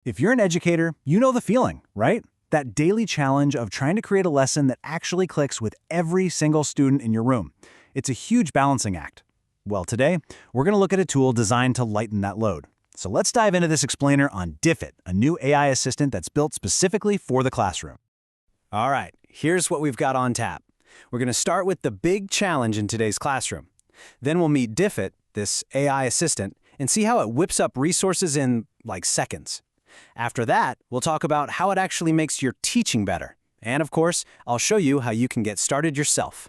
If you're an educator, you know the feeling, right? That daily challenge of trying to create a lesson that actually clicks with every single student in your room. It's a huge balancing act. Well, today, we're going to look at a tool designed to lighten that load. So let's dive into this explainer on Diffit, a new AI assistant that's built specifically for the classroom. All right, here's what we've got on tap. We're going to start with the big challenge in today's classroom. Then we'll meet Diffit, this AI assistant, and see how it whips up resources in, like, seconds. After that, we'll talk about how it actually makes your teaching better. And of course, I'll show you how you can get started yourself.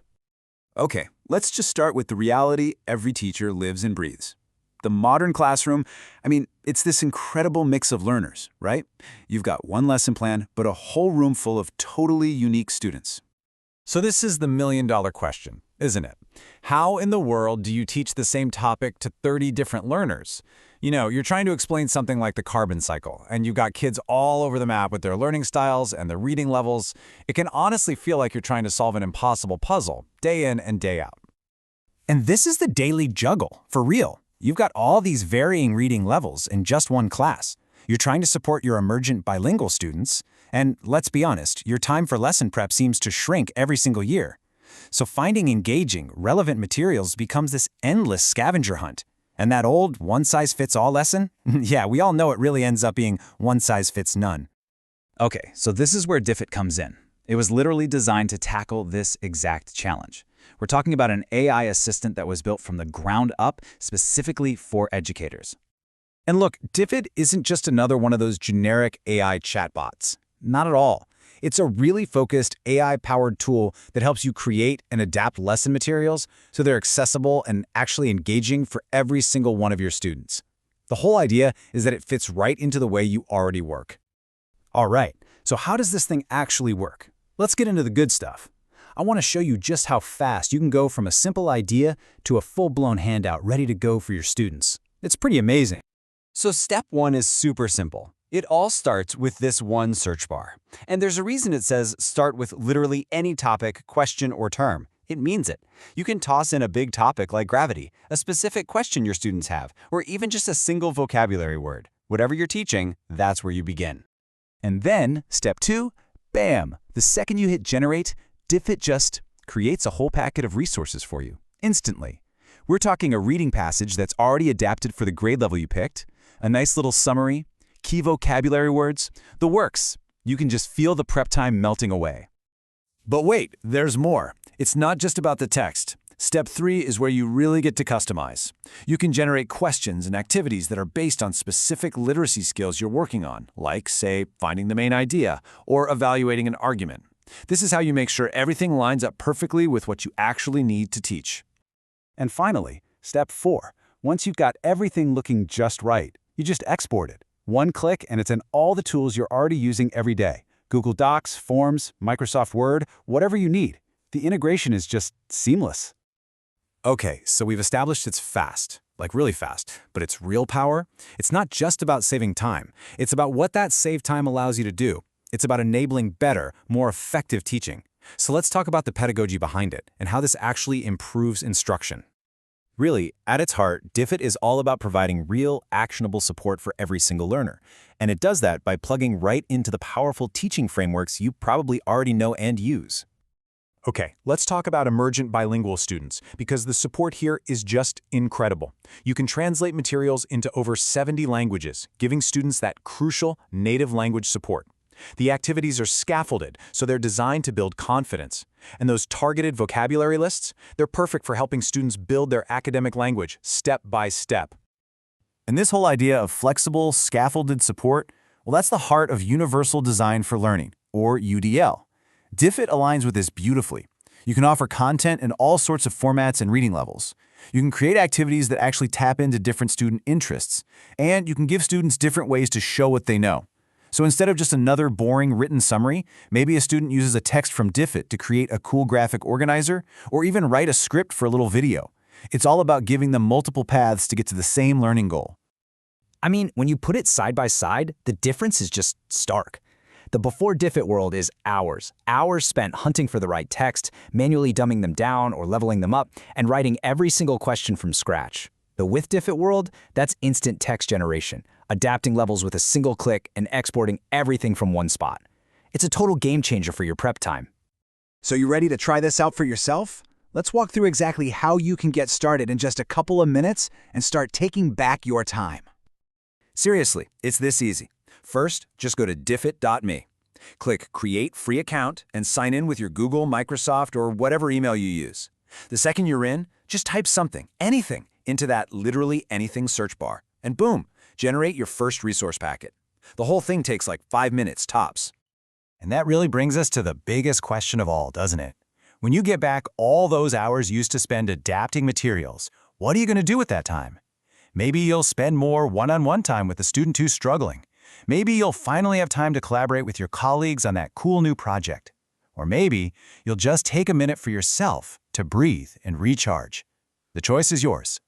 Okay, let's just start with the reality every teacher lives and breathes. The modern classroom, it's this incredible mix of learners, right? You've got one lesson plan, but a whole room full of totally unique students. So this is the million-dollar question, isn't it? How in the world do you teach the same topic to 30 different learners? You're trying to explain something like the carbon cycle, and you've got kids all over the map with their learning styles and their reading levels. It can honestly feel like you're trying to solve an impossible puzzle, day in and day out. And this is the daily juggle, for real. You've got all these varying reading levels in just one class. You're trying to support your emergent bilingual students, and let's be honest, your time for lesson prep seems to shrink every single year. So finding engaging, relevant materials becomes this endless scavenger hunt. And that old one-size-fits-all lesson? Yeah, we all know it really ends up being one-size-fits-none. Okay, so this is where Diffit comes in. It was literally designed to tackle this exact challenge. We're talking about an AI assistant that was built from the ground up specifically for educators. And look, Diffit isn't just another one of those generic AI chatbots. Not at all. It's a really focused AI-powered tool that helps you create and adapt lesson materials so they're accessible and actually engaging for every single one of your students. The whole idea is that it fits right into the way you already work. All right, so how does this thing actually work? Let's get into the good stuff. I want to show you just how fast you can go from a simple idea to a full-blown handout ready to go for your students. It's pretty amazing. So step one is super simple. It all starts with this one search bar. And there's a reason it says start with literally any topic, question, or term. It means it. You can toss in a big topic like gravity, a specific question your students have, or even just a single vocabulary word. Whatever you're teaching, that's where you begin. And then, step 2, bam! The second you hit generate, Diffit just creates a whole packet of resources for you, instantly. We're talking a reading passage that's already adapted for the grade level you picked, a nice little summary, key vocabulary words, the works. You can just feel the prep time melting away. But wait, there's more. It's not just about the text. Step 3 is where you really get to customize. You can generate questions and activities that are based on specific literacy skills you're working on, like, say, finding the main idea or evaluating an argument. This is how you make sure everything lines up perfectly with what you actually need to teach. And finally, step 4. Once you've got everything looking just right, you just export it. One click and it's in all the tools you're already using every day. Google Docs, Forms, Microsoft Word, whatever you need. The integration is just seamless. Okay, so we've established it's fast, like really fast, but it's real power. It's not just about saving time. It's about what that saved time allows you to do. It's about enabling better, more effective teaching. So let's talk about the pedagogy behind it and how this actually improves instruction. Really, at its heart, Diffit is all about providing real, actionable support for every single learner. And it does that by plugging right into the powerful teaching frameworks you probably already know and use. Okay, let's talk about emergent bilingual students, because the support here is just incredible. You can translate materials into over 70 languages, giving students that crucial native language support. The activities are scaffolded, so they're designed to build confidence. And those targeted vocabulary lists, they're perfect for helping students build their academic language step by step. And this whole idea of flexible, scaffolded support, well, that's the heart of Universal Design for Learning, or UDL. Diffit aligns with this beautifully. You can offer content in all sorts of formats and reading levels. You can create activities that actually tap into different student interests. And you can give students different ways to show what they know. So instead of just another boring written summary, maybe a student uses a text from Diffit to create a cool graphic organizer, or even write a script for a little video. It's all about giving them multiple paths to get to the same learning goal. I mean, when you put it side by side, the difference is just stark. The before Diffit world is hours spent hunting for the right text, manually dumbing them down or leveling them up, and writing every single question from scratch. The With Diffit world, that's instant text generation, adapting levels with a single click and exporting everything from one spot. It's a total game changer for your prep time. So you ready to try this out for yourself? Let's walk through exactly how you can get started in just a couple of minutes and start taking back your time. Seriously, it's this easy. First, just go to diffit.me. Click Create Free Account and sign in with your Google, Microsoft, or whatever email you use. The second you're in, just type something, anything, into that literally anything search bar. And boom, generate your first resource packet. The whole thing takes like 5 minutes tops. And that really brings us to the biggest question of all, doesn't it? When you get back all those hours used to spend adapting materials, what are you going to do with that time? Maybe you'll spend more one-on-one time with the student who's struggling. Maybe you'll finally have time to collaborate with your colleagues on that cool new project. Or maybe you'll just take a minute for yourself to breathe and recharge. The choice is yours.